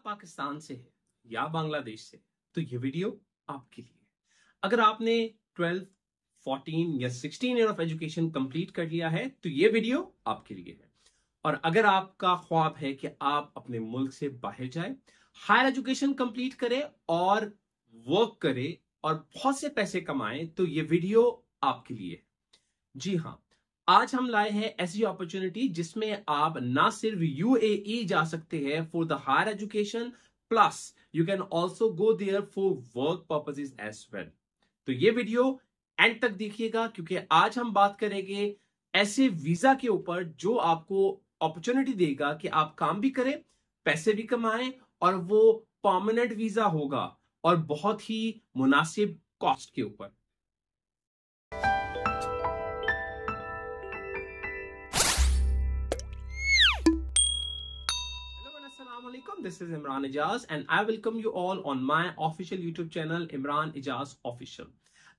आप पाकिस्तान से है या बांग्लादेश से तो ये वीडियो आपके लिए। अगर आपने 12, 14 या 16 ईयर ऑफ एजुकेशन कंप्लीट कर लिया है तो ये वीडियो आपके लिए है। और अगर आपका ख्वाब है कि आप अपने मुल्क से बाहर जाए, हायर एजुकेशन कंप्लीट करें और वर्क करें और बहुत से पैसे कमाएं तो ये वीडियो आपके लिए है। जी हाँ, आज हम लाए हैं ऐसी अपॉर्चुनिटी जिसमें आप ना सिर्फ यूएई जा सकते हैं for the higher education, plus you can also go there for work purposes as well. तो ये वीडियो एंड तक देखिएगा क्योंकि आज हम बात करेंगे ऐसे वीजा के ऊपर जो आपको अपॉर्चुनिटी देगा कि आप काम भी करें, पैसे भी कमाएं और वो परमानेंट वीजा होगा और बहुत ही मुनासिब कॉस्ट के ऊपर। This is Imran Ijaz and I welcome you all on my official YouTube channel Imran Ijaz Official।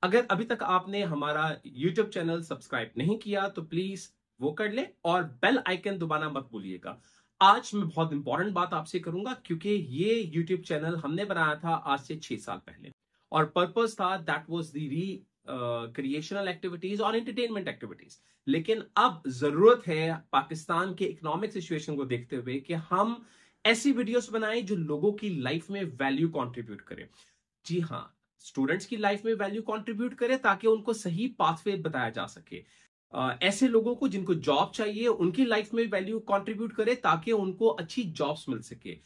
अगर अभी तक आपने हमारा YouTube चैनल सब्सक्राइब नहीं किया तो प्लीज वो कर ले और बेल आइकन दबाना मत भूलिएगा। आज मैं बहुत इंपॉर्टेंट बात आपसे करूंगा क्योंकि ये YouTube चैनल हमने बनाया था आज से 6 साल पहले और पर्पस था that was the creational activities और एंटरटेनमेंट एक्टिविटीज। लेकिन अब जरूरत है पाकिस्तान के इकोनॉमिक सिचुएशन को देखते हुए कि हम ऐसी वीडियोस बनाएं जो लोगों की लाइफ में वैल्यू कंट्रीब्यूट करे। जी हाँ, स्टूडेंट्स की लाइफ में वैल्यू कंट्रीब्यूट करे ताकि उनको सही पाथवे बताया जा सके। ऐसे लोगों को जिनको जॉब चाहिए उनकी लाइफ में वैल्यू कंट्रीब्यूट करे ताकि उनको अच्छी जॉब्स मिल सके।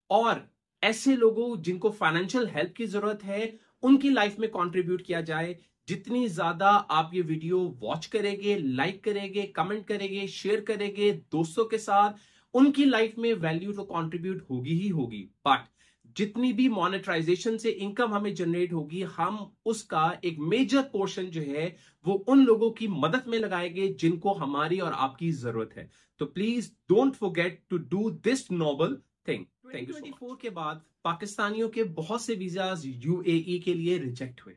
और ऐसे लोगों जिनको फाइनेंशियल हेल्प की जरूरत है उनकी लाइफ में कंट्रीब्यूट किया जाए। जितनी ज्यादा आप ये वीडियो वॉच करेंगे, लाइक करेंगे, कमेंट करेंगे, शेयर करेंगे दोस्तों के साथ, उनकी लाइफ में वैल्यू तो कंट्रीब्यूट होगी ही होगी। बट जितनी भी मोनेटाइजेशन से इनकम हमें जनरेट होगी हम उसका एक मेजर पोर्शन जो है वो उन लोगों की मदद में लगाएंगे जिनको हमारी और आपकी जरूरत है। तो please don't forget to do this noble thing. 2024 के बाद पाकिस्तानियों के बहुत से वीजाज यूएई के लिए रिजेक्ट हुए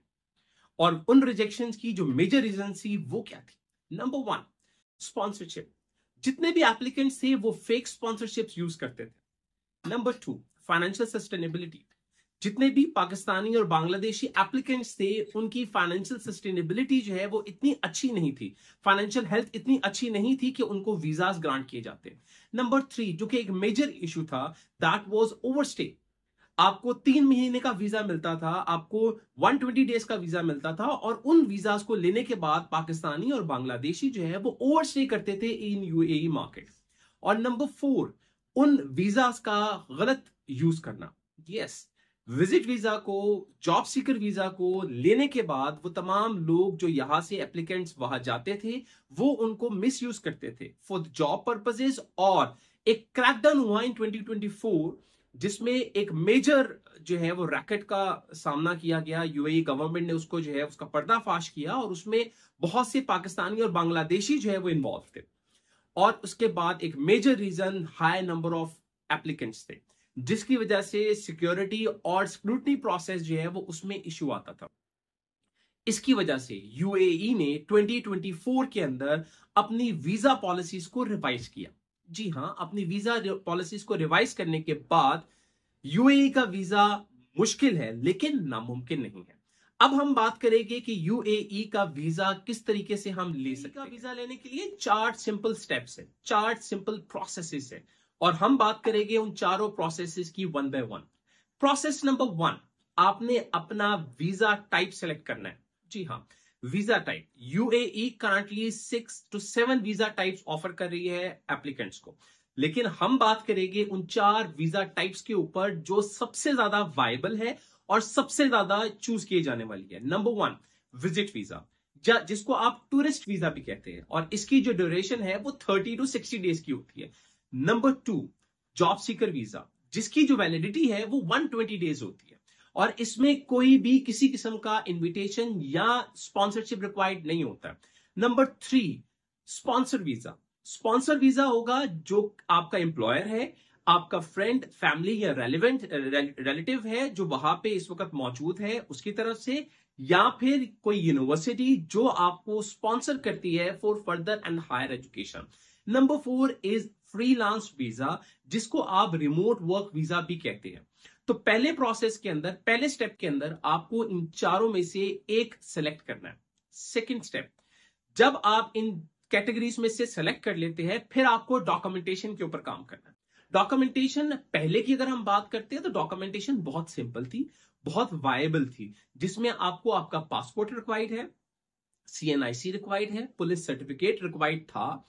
और उन रिजेक्शंस की जो मेजर रीजन थी वो क्या थी? Number 1, sponsorship. जितने भी एप्लीकेंट्स थे वो फेक स्पॉन्सरशिप्स यूज करते थे। Number 2, financial sustainability. जितने भी पाकिस्तानी और बांग्लादेशी एप्लीकेंट्स थे उनकी फाइनेंशियल सस्टेनेबिलिटी जो है वो इतनी अच्छी नहीं थी, फाइनेंशियल हेल्थ इतनी अच्छी नहीं थी कि उनको वीजास ग्रांट किए जाते। नंबर 3, जो कि एक मेजर इशू था, दैट वाज ओवरस्टे। आपको 3 महीने का वीजा मिलता था, आपको 120 डेज का वीजा मिलता था और उन वीजास को लेने के बाद पाकिस्तानी और बांग्लादेशी जो है वो ओवरस्टे करते थे इन यूएई मार्केट। और नंबर 4, उन वीजास का गलत यूज करना। यस, विजिट वीजा को, जॉब सीकर वीजा को लेने के बाद वो तमाम लोग जो यहां से एप्लीकेंट्स वहां जाते थे वो उनको मिस यूज करते थे फॉर जॉब पर्पसेस। और एक क्रैकडाउन हुआ इन 2024 जिसमें एक मेजर जो है वो रैकेट का सामना किया गया। यूएई गवर्नमेंट ने उसको जो है उसका पर्दाफाश किया और उसमें बहुत से पाकिस्तानी और बांग्लादेशी जो है वो इन्वॉल्व थे। और उसके बाद एक major reason high number of applicants थे जिसकी वजह से सिक्योरिटी और स्क्रूटनी प्रोसेस जो है वो उसमें इश्यू आता था। इसकी वजह से यूएई ने 2024 के अंदर अपनी वीजा पॉलिसीज को रिवाइज किया। जी हां, अपनी वीजा पॉलिसीज को रिवाइज करने के बाद यूएई का वीजा मुश्किल है लेकिन नामुमकिन नहीं है। अब हम बात करेंगे कि यूएई का वीजा किस तरीके से हम ले सकते हैं। वीजा लेने के लिए 4 सिंपल स्टेप्स है, 4 सिंपल प्रोसेसेस है और हम बात करेंगे उन चारों प्रोसेसेस की 1 बाय 1। प्रोसेस नंबर 1, आपने अपना वीजा टाइप सेलेक्ट करना है। जी हाँ, visa type. UAE currently 6 to 7 visa types offer कर रही है एप्लीकेंट्स को, लेकिन हम बात करेंगे उन 4 वीजा टाइप्स के ऊपर जो सबसे ज्यादा वायबल है और सबसे ज्यादा चूज किए जाने वाली है। नंबर 1, विजिट वीजा, जिसको आप टूरिस्ट वीजा भी कहते हैं और इसकी जो ड्यूरेशन है वो 30 to 60 डेज की होती है। नंबर 2, जॉब सीकर वीजा, जिसकी जो वैलिडिटी है वो 120 डेज होती है और इसमें कोई भी किसी किस्म का इनविटेशन या स्पॉन्सरशिप रिक्वायर्ड नहीं होता। Number 3, sponsor visa. Sponsor visa होगा जो आपका एम्प्लॉयर है, आपका फ्रेंड, फैमिली या रिलेटिव है जो वहां पे इस वक्त मौजूद है उसकी तरफ से, या फिर कोई यूनिवर्सिटी जो आपको स्पॉन्सर करती है for further and higher education. Number 4 is freelance visa, जिसको आप रिमोट वर्क वीजा भी कहते हैं। तो पहले प्रोसेस के अंदर, पहले स्टेप के अंदर आपको इन चारों में से एक सेलेक्ट करना है। सेकंड स्टेप, जब आप इन कैटेगरीज में से सेलेक्ट कर लेते हैं, फिर आपको डॉक्यूमेंटेशन के ऊपर काम करना है। डॉक्यूमेंटेशन पहले की अगर हम बात करते हैं तो डॉक्यूमेंटेशन बहुत सिंपल थी, बहुत वायबल थी, जिसमें आपको आपका पासपोर्ट रिक्वायर्ड है, CNIC रिक्वायर्ड है, पुलिस सर्टिफिकेट रिक्वायर्ड था,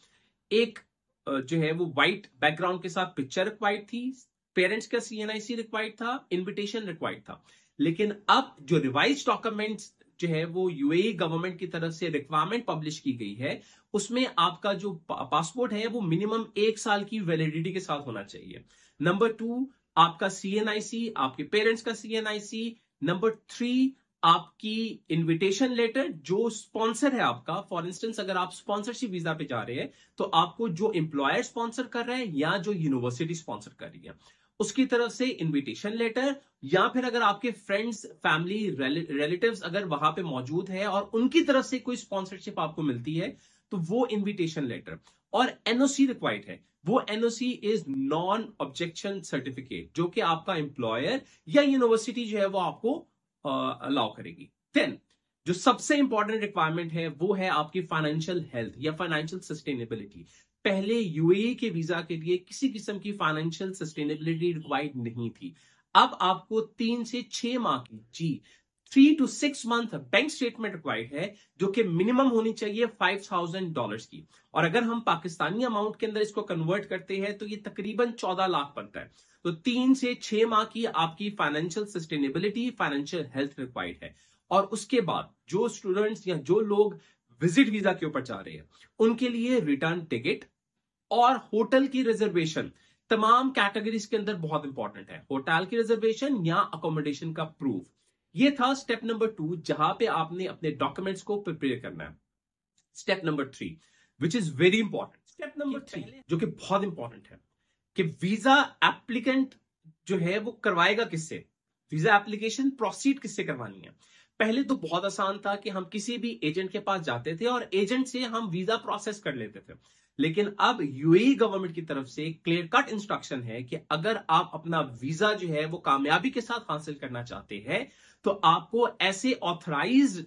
एक जो है वो व्हाइट बैकग्राउंड के साथ पिक्चर रिक्वायर्ड थी, पेरेंट्स का CNIC रिक्वायर्ड था, इनविटेशन रिक्वायर्ड था। लेकिन अब जो रिवाइज डॉक्यूमेंट्स जो है वो UAE गवर्नमेंट की तरफ से रिक्वायरमेंट पब्लिश की गई है, उसमें आपका जो पासपोर्ट है वो मिनिमम 1 साल की वैलिडिटी के साथ होना चाहिए। नंबर 2, आपका CNIC, आपके पेरेंट्स का CNIC। नंबर 3, आपकी इनविटेशन लेटर, जो स्पॉन्सर है आपका, फॉर इंस्टेंस अगर आप स्पॉन्सरशिप वीजा पे जा रहे हैं तो आपको जो एम्प्लॉयर स्पॉन्सर कर रहा है या जो यूनिवर्सिटी स्पॉन्सर कर रही है उसकी तरफ से इनविटेशन लेटर, या फिर अगर आपके फ्रेंड्स, फैमिली, रिलेटिव्स अगर वहां पे मौजूद है और उनकी तरफ से कोई स्पॉन्सरशिप आपको मिलती है तो वो इनविटेशन लेटर। और NOC रिक्वायर्ड है। वो NOC is non objection certificate, जो कि आपका एम्प्लॉयर या यूनिवर्सिटी जो है वो आपको अलाउ करेगी। देन जो सबसे इंपॉर्टेंट रिक्वायरमेंट है वो है आपकी फाइनेंशियल हेल्थ या फाइनेंशियल सस्टेनेबिलिटी। पहले UAE के वीजा के लिए किसी किस्म की फाइनेंशियल सस्टेनेबिलिटी रिक्वायर्ड नहीं थी। अब आपको 3 से 6 माह की, जी 3 to 6 month bank statement required है, जो कि मिनिमम होनी चाहिए $5,000 की। और अगर हम पाकिस्तानी अमाउंट के अंदर इसको कन्वर्ट करते हैं तो ये तकरीबन 14 लाख बनता है। तो 3 से 6 माह की आपकी financial sustainability, financial health required है। और उसके बाद जो स्टूडेंट्स या जो लोग विजिट वीजा के ऊपर जा रहे हैं उनके लिए रिटर्न टिकट और होटल की रिजर्वेशन तमाम कैटेगरीज के अंदर बहुत इंपॉर्टेंट है। होटल की रिजर्वेशन या अकोमोडेशन का प्रूफ। ये था स्टेप नंबर 2, जहां पे आपने अपने डॉक्यूमेंट्स को प्रिपेयर करना है। Step number 3 which is very important, step number 3 जो कि बहुत इंपॉर्टेंट है, कि वीजा एप्लीकेंट जो है वो करवाएगा किससे, वीजा एप्लीकेशन प्रोसीड किससे करवानी है। पहले तो बहुत आसान था कि हम किसी भी एजेंट के पास जाते थे और एजेंट से हम वीजा प्रोसेस कर लेते थे। लेकिन अब UAE गवर्नमेंट की तरफ से क्लियर कट इंस्ट्रक्शन है कि अगर आप अपना वीजा जो है वो कामयाबी के साथ हासिल करना चाहते हैं तो आपको ऐसे ऑथराइज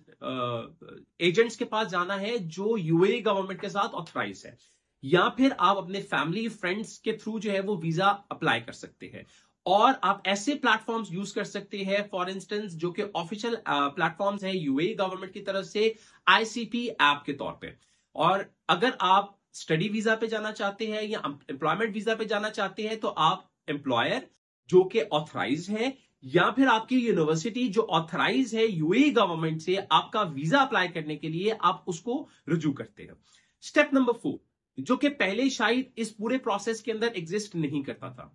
एजेंट्स के पास जाना है जो UAE गवर्नमेंट के साथ ऑथराइज है, या फिर आप अपने फैमिली फ्रेंड्स के थ्रू जो है वो वीजा अप्लाई कर सकते हैं। और आप ऐसे प्लेटफॉर्म्स यूज कर सकते हैं, फॉर इंस्टेंस जो कि ऑफिशियल प्लेटफॉर्म्स है UAE गवर्नमेंट की तरफ से ICP ऐप के तौर पे। और अगर आप स्टडी वीजा पे जाना चाहते हैं या एम्प्लॉयमेंट वीजा पे जाना चाहते हैं तो आप एम्प्लॉयर जो कि ऑथराइज है या फिर आपकी यूनिवर्सिटी जो ऑथराइज है UAE गवर्नमेंट से आपका वीजा अप्लाई करने के लिए, आप उसको रुजू करते हैं। स्टेप नंबर 4 जो कि पहले शायद इस पूरे प्रोसेस के अंदर एग्जिस्ट नहीं करता था।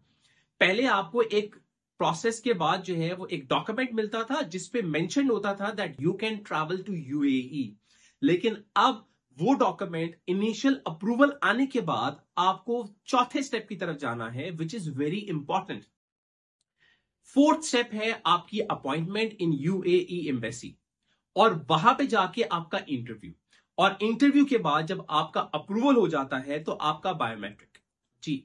पहले आपको एक प्रोसेस के बाद जो है वो एक डॉक्यूमेंट मिलता था जिसपे मेंशन होता था that you can travel to UAE। लेकिन अब वो डॉक्यूमेंट इनिशियल अप्रूवल आने के बाद आपको चौथे स्टेप की तरफ जाना है, which is very important. 4th step है आपकी अपॉइंटमेंट इन UAE एम्बेसी, और वहां पे जाके आपका इंटरव्यू। और इंटरव्यू के बाद जब आपका अप्रूवल हो जाता है तो आपका बायोमेट्रिक। जी,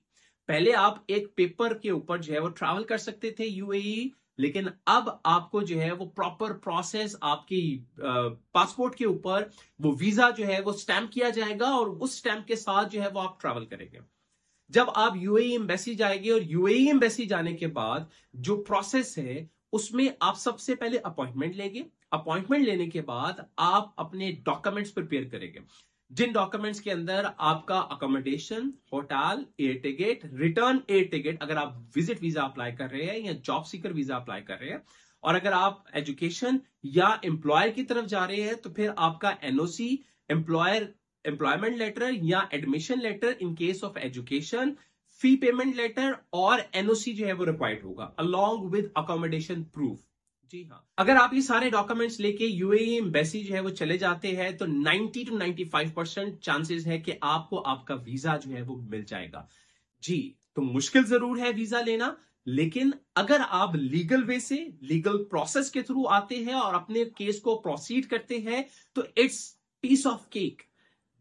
पहले आप एक पेपर के ऊपर जो है वो ट्रैवल कर सकते थे UAE, लेकिन अब आपको जो है वो प्रॉपर प्रोसेस आपकी पासपोर्ट के ऊपर वो वीजा जो है वो स्टैंप किया जाएगा और उस स्टैंप के साथ जो है वो आप ट्रैवल करेंगे। जब आप UAE एम्बेसी जाएंगे और UAE एम्बेसी जाने के बाद जो प्रोसेस है उसमें आप सबसे पहले अपॉइंटमेंट लेंगे। अपॉइंटमेंट लेने के बाद आप अपने डॉक्यूमेंट्स प्रिपेयर करेंगे, जिन डॉक्यूमेंट्स के अंदर आपका accommodation, hotel, air ticket, return air ticket अगर आप विजिट वीजा अप्लाई कर रहे हैं या जॉब सीकर वीजा अप्लाई कर रहे हैं, और अगर आप एजुकेशन या एम्प्लॉयर की तरफ जा रहे हैं तो फिर आपका NOC, एम्प्लॉयमेंट लेटर या admission letter in case of education, fee payment letter और NOC जो है वो रिक्वायर्ड होगा अलॉन्ग विद अकोमोडेशन प्रूफ। जी हाँ, अगर आप ये सारे डॉक्यूमेंट्स लेके UAE एम्बेसी जो है वो चले जाते हैं तो 90 to 95% चांसेस है कि आपको आपका वीजा जो है वो मिल जाएगा। जी, तो मुश्किल जरूर है वीजा लेना, लेकिन अगर आप लीगल वे से, लीगल प्रोसेस के थ्रू आते हैं और अपने केस को प्रोसीड करते हैं तो इट्स पीस ऑफ केक।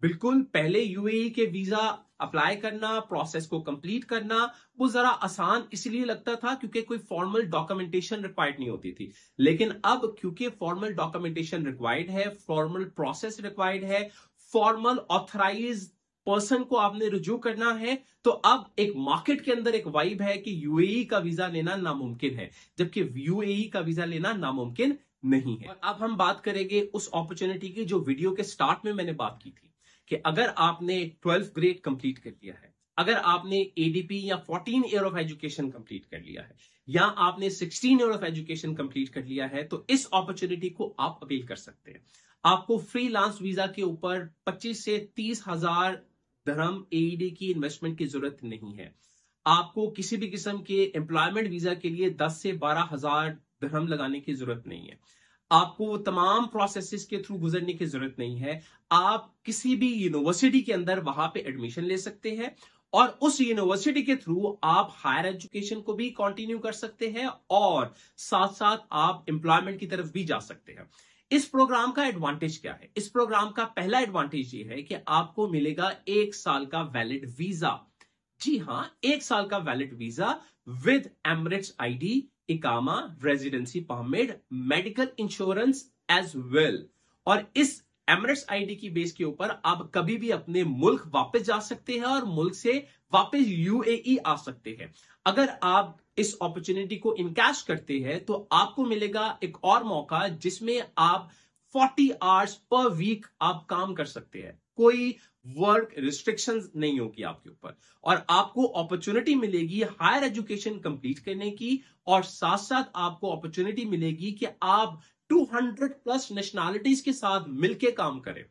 बिल्कुल पहले UAE के वीजा अप्लाई करना, प्रोसेस को कंप्लीट करना वो जरा आसान इसलिए लगता था क्योंकि कोई फॉर्मल डॉक्यूमेंटेशन रिक्वायर्ड नहीं होती थी। लेकिन अब क्योंकि फॉर्मल डॉक्यूमेंटेशन रिक्वायर्ड है, फॉर्मल प्रोसेस रिक्वायर्ड है, फॉर्मल ऑथराइज पर्सन को आपने रुजू करना है, तो अब एक मार्केट के अंदर एक वाइब है कि यूएई का वीजा लेना नामुमकिन है, जबकि यूएई का वीजा लेना नामुमकिन नहीं है। और अब हम बात करेंगे उस अपॉर्चुनिटी की जो वीडियो के स्टार्ट में मैंने बात की थी कि अगर आपने 12th ग्रेड कंप्लीट कर लिया है, अगर आपने एडीपी या 14 ईयर ऑफ एजुकेशन कंप्लीट कर लिया है, या आपने 16 ईयर ऑफ एजुकेशन कंप्लीट कर लिया है, तो इस अपॉर्चुनिटी को आप अपील कर सकते हैं। आपको फ्रीलांस वीजा के ऊपर 25 से 30 हजार दरहम एईडी की इन्वेस्टमेंट की जरूरत नहीं है। आपको किसी भी किस्म के एम्प्लॉयमेंट वीजा के लिए 10 से 12 हजार दरहम लगाने की जरूरत नहीं है। आपको तमाम प्रोसेसेस के थ्रू गुजरने की जरूरत नहीं है। आप किसी भी यूनिवर्सिटी के अंदर वहां पे एडमिशन ले सकते हैं और उस यूनिवर्सिटी के थ्रू आप हायर एजुकेशन को भी कंटिन्यू कर सकते हैं और साथ साथ आप एम्प्लॉयमेंट की तरफ भी जा सकते हैं। इस प्रोग्राम का एडवांटेज क्या है? इस प्रोग्राम का पहला एडवांटेज ये है कि आपको मिलेगा 1 साल का वैलिड वीजा। जी हां, 1 साल का valid visa with Emirates ID, इकामा, residency permit, medical insurance as well. और इस एमिरेट्स आईडी की बेस के ऊपर आप कभी भी अपने मुल्क वापस जा सकते हैं और मुल्क से वापस यूएई आ सकते हैं। अगर आप इस अपॉर्चुनिटी को इनकैश करते हैं तो आपको मिलेगा एक और मौका जिसमें आप 40 आवर्स पर वीक आप काम कर सकते हैं। कोई वर्क रिस्ट्रिक्शंस नहीं होगी आपके ऊपर और आपको अपॉर्चुनिटी मिलेगी हायर एजुकेशन कंप्लीट करने की और साथ साथ आपको अपॉर्चुनिटी मिलेगी कि आप 200 प्लस नेशनैलिटीज के साथ मिलकर काम करें।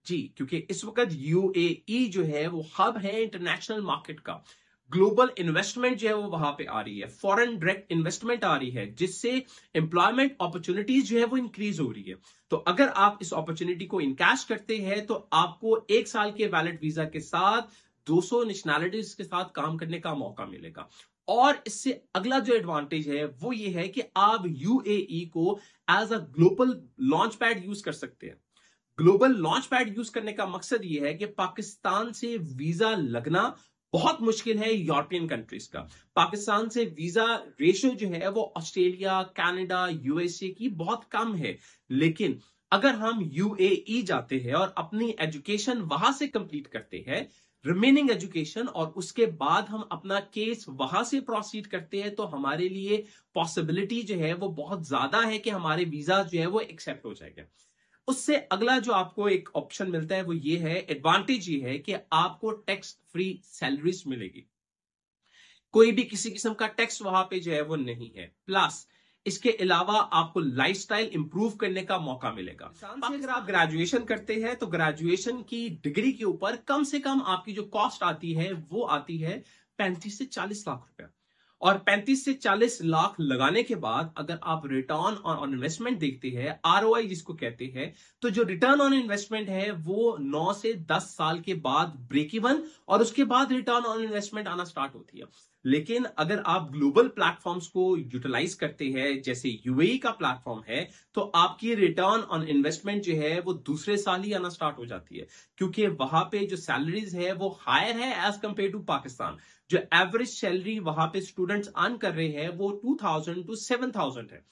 जी, क्योंकि इस वक्त यूएई जो है वो हब है इंटरनेशनल मार्केट का। ग्लोबल इन्वेस्टमेंट जो है वो वहां पे आ रही है, फॉरेन डायरेक्ट इन्वेस्टमेंट आ रही है, जिससे एम्प्लॉयमेंट अपॉर्चुनिटीज जो है वो इंक्रीज हो रही है। तो अगर आप इस अपॉर्चुनिटी को इनकैश करते हैं तो आपको 1 साल के वैलिड वीजा के साथ 200 नेशनैलिटीज के साथ काम करने का मौका मिलेगा। और इससे अगला जो एडवांटेज है वो ये है कि आप यूएई को as a global launch pad use कर सकते हैं। ग्लोबल लॉन्च पैड यूज करने का मकसद यह है कि पाकिस्तान से वीजा लगना बहुत मुश्किल है यूरोपियन कंट्रीज का। पाकिस्तान से वीजा रेशियो जो है वो ऑस्ट्रेलिया, कनाडा, यूएसए की बहुत कम है। लेकिन अगर हम यूएई जाते हैं और अपनी एजुकेशन वहां से कंप्लीट करते हैं, रिमेनिंग एजुकेशन, और उसके बाद हम अपना केस वहां से प्रोसीड करते हैं, तो हमारे लिए पॉसिबिलिटी जो है वो बहुत ज्यादा है कि हमारे वीजा जो है वो एक्सेप्ट हो जाएगा। उससे अगला जो आपको एक ऑप्शन मिलता है वो ये है, एडवांटेज ये है कि आपको टैक्स फ्री सैलरीज मिलेगी। कोई भी किसी किस्म का टैक्स वहां पे जो है वो नहीं है। प्लस इसके अलावा आपको लाइफस्टाइल इंप्रूव करने का मौका मिलेगा। अगर आप ग्रेजुएशन करते हैं तो ग्रेजुएशन की डिग्री के ऊपर कम से कम आपकी जो कॉस्ट आती है वो आती है 35 से 40 लाख रुपया। और 35 से 40 लाख लगाने के बाद अगर आप रिटर्न ऑन इन्वेस्टमेंट देखते हैं, आरओआई जिसको कहते हैं, तो जो रिटर्न ऑन इन्वेस्टमेंट है वो 9 से 10 साल के बाद ब्रेक इवन और उसके बाद रिटर्न ऑन इन्वेस्टमेंट आना स्टार्ट होती है। लेकिन अगर आप ग्लोबल प्लेटफॉर्म्स को यूटिलाइज करते हैं जैसे यूएई का प्लेटफॉर्म है, तो आपकी रिटर्न ऑन इन्वेस्टमेंट जो है वो दूसरे साल ही आना स्टार्ट हो जाती है, क्योंकि वहां पे जो सैलरीज है वो हायर है एज कंपेयर टू पाकिस्तान। जो एवरेज सैलरी वहां पे स्टूडेंट्स अर्न कर रहे हैं वो 2000 टू 7000 है।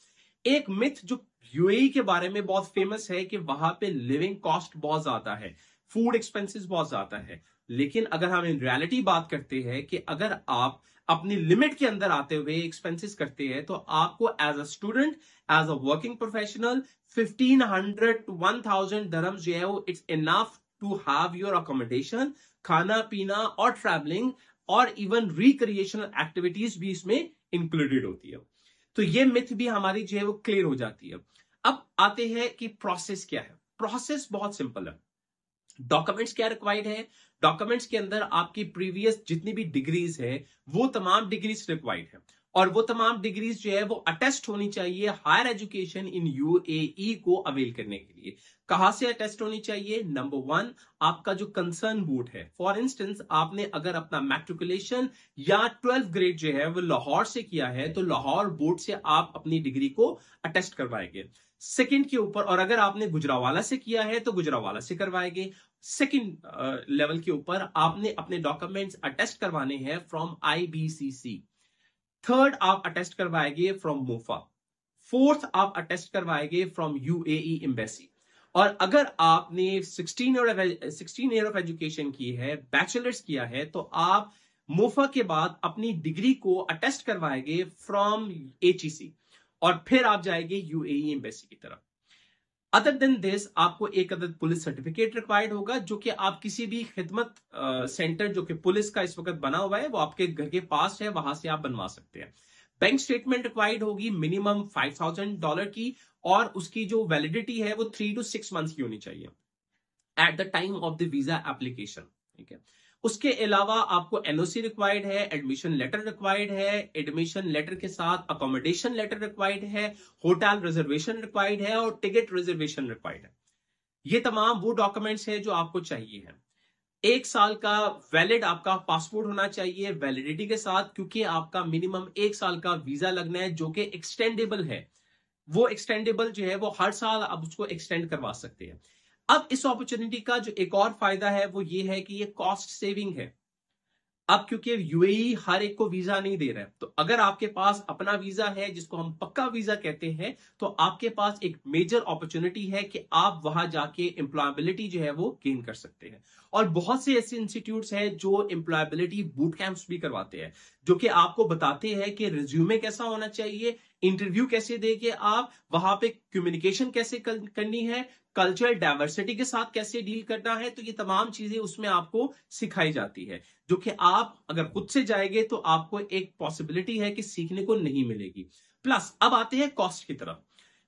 एक मिथ जो यूएई के बारे में बहुत फेमस है कि वहां पे लिविंग कॉस्ट बहुत ज्यादा है, फूड एक्सपेंसेस बहुत ज्यादा है। लेकिन अगर हम इन रियलिटी बात करते हैं कि अगर आप अपनी लिमिट के अंदर आते हुए एक्सपेंसेस करते हैं तो आपको as a student, as a working professional 1500 to 1000 dirhams जो है वो it's enough to have your accommodation, खाना पीना और ट्रैवलिंग और इवन रिक्रिएशनल एक्टिविटीज भी इसमें इंक्लूडेड होती है। तो ये मिथ भी हमारी जो है वो क्लियर हो जाती है। अब आते हैं कि प्रोसेस क्या है। प्रोसेस बहुत सिंपल है। डॉक्यूमेंट्स क्या रिक्वायर्ड है? डॉक्यूमेंट्स के अंदर आपकी प्रीवियस जितनी भी डिग्रीज है वो तमाम डिग्रीज रिक्वायर्ड है और वो तमाम डिग्रीज जो है वो अटेस्ट होनी चाहिए हायर एजुकेशन इन यूएई को अवेल करने के लिए। कहां से अटेस्ट होनी चाहिए? नंबर 1, आपका जो कंसर्न बोर्ड है। फॉर इंस्टेंस, आपने अगर अपना मैट्रिकुलेशन या 12th ग्रेड जो है वो लाहौर से किया है तो लाहौर बोर्ड से आप अपनी डिग्री को अटेस्ट करवाएंगे सेकंड के ऊपर। और अगर आपने गुजरावाला से किया है तो गुजरावाला से करवाएंगे। सेकंड लेवल के ऊपर आपने अपने डॉक्यूमेंट्स अटेस्ट करवाने हैं फ्रॉम IBCC। थर्ड, आप अटेस्ट करवाएंगे फ्रॉम मोफा। फोर्थ, आप अटेस्ट करवाएंगे फ्रॉम यूएई एम्बेसी। और अगर आपने 16 ईयर ऑफ एजुकेशन की है, बैचलर्स किया है, तो आप मोफा के बाद अपनी डिग्री को अटेस्ट करवाएंगे फ्रॉम HEC और फिर आप जाएंगे यूएई एम्बेसी की तरफ। अदर देन दिस, आपको एक अदद पुलिस सर्टिफिकेट रिक्वायर्ड होगा जो कि आप किसी भी खिदमत सेंटर जो कि पुलिस का इस वक्त बना हुआ है वो आपके घर के पास है, वहां से आप बनवा सकते हैं। बैंक स्टेटमेंट रिक्वायर्ड होगी मिनिमम $5,000 की, और उसकी जो वैलिडिटी है वो 3 to 6 मंथ्स की होनी चाहिए at the time of the visa application. ठीक है। उसके अलावा आपको NOC रिक्वायर्ड है, एडमिशन लेटर रिक्वायर्ड है, एडमिशन लेटर के साथ अकोमोडेशन लेटर रिक्वायर्ड है, होटल रिजर्वेशन रिक्वायर्ड है और टिकट रिजर्वेशन रिक्वायर्ड है। ये तमाम वो डॉक्यूमेंट्स हैं जो आपको चाहिए है। 1 साल का वैलिड आपका पासपोर्ट होना चाहिए वैलिडिटी के साथ, क्योंकि आपका मिनिमम 1 साल का वीजा लगना है जो कि एक्सटेंडेबल है। वो एक्सटेंडेबल जो है वो हर साल आप उसको एक्सटेंड करवा सकते हैं। अब इस अपॉर्चुनिटी का जो एक और फायदा है वो ये है कि ये कॉस्ट सेविंग है। अब क्योंकि यूएई हर एक को वीजा नहीं दे रहा है, तो अगर आपके पास अपना वीजा है जिसको हम पक्का वीजा कहते हैं, तो आपके पास एक मेजर अपॉर्चुनिटी है कि आप वहां जाके एम्प्लॉयबिलिटी जो है वो गेन कर सकते हैं। और बहुत से ऐसे इंस्टीट्यूट्स हैं जो एम्प्लॉयबिलिटी बूट कैंप्स भी करवाते हैं, जो कि आपको बताते हैं कि रिज्यूमे कैसा होना चाहिए, इंटरव्यू कैसे देके आप वहां पे कम्युनिकेशन कैसे करनी है, कल्चरल डाइवर्सिटी के साथ कैसे डील करना है। तो ये तमाम चीजें उसमें आपको सिखाई जाती है, जो कि आप अगर खुद से जाएंगे तो आपको एक पॉसिबिलिटी है कि सीखने को नहीं मिलेगी। प्लस अब आते हैं कॉस्ट की तरफ।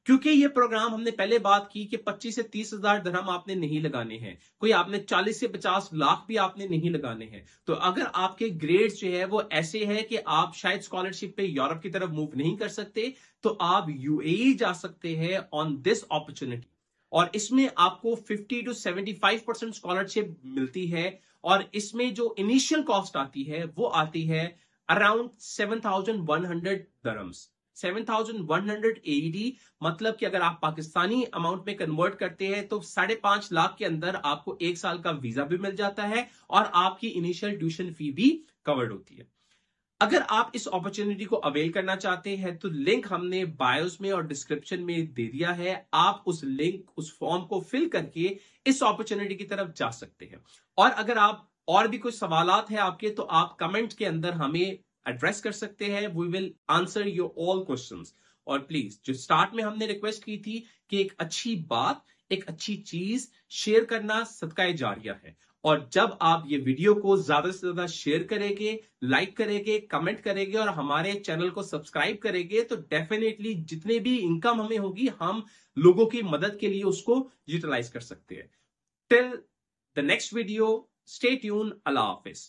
क्योंकि ये प्रोग्राम हमने पहले बात की कि 25 से 30 हजार दिरहम आपने नहीं लगाने हैं, कोई आपने 40 से 50 लाख भी आपने नहीं लगाने हैं। तो अगर आपके ग्रेड्स जो है वो ऐसे है कि आप शायद स्कॉलरशिप पे यूरोप की तरफ मूव नहीं कर सकते, तो आप यूएई जा सकते हैं ऑन दिस अपॉर्चुनिटी। और इसमें आपको 50 to 75% स्कॉलरशिप मिलती है। और इसमें जो इनिशियल कॉस्ट आती है वो आती है अराउंड 7,100 दिरहम्स, 7,100 AED। मतलब कि अगर आप पाकिस्तानी अमाउंट में कन्वर्ट करते हैं तो 5.5 लाख के अंदर आपको 1 साल का वीजा भी मिल जाता है और आपकी इनिशियल ट्यूशन फी भी कवर्ड होती है। अगर आप इस अपॉर्चुनिटी को अवेल करना चाहते हैं तो लिंक हमने बायोस में और डिस्क्रिप्शन में दे दिया है। आप उस लिंक, उस फॉर्म को फिल करके इस अपॉर्चुनिटी की तरफ जा सकते हैं। और अगर आप और भी कुछ सवालात हैं आपके, तो आप कमेंट के अंदर हमें एड्रेस कर सकते हैं। We will answer your all questions. और प्लीज, जो स्टार्ट में हमने रिक्वेस्ट की थी कि एक अच्छी बात, एक अच्छी चीज शेयर करना सदका जारिया है। और जब आप ये वीडियो को ज्यादा से ज्यादा शेयर करेंगे, लाइक करेंगे, कमेंट करेंगे और हमारे चैनल को सब्सक्राइब करेंगे, तो डेफिनेटली जितने भी इनकम हमें होगी हम लोगों की मदद के लिए उसको यूटिलाइज कर सकते हैं। Till the next video, stay tune. Allah Hafiz.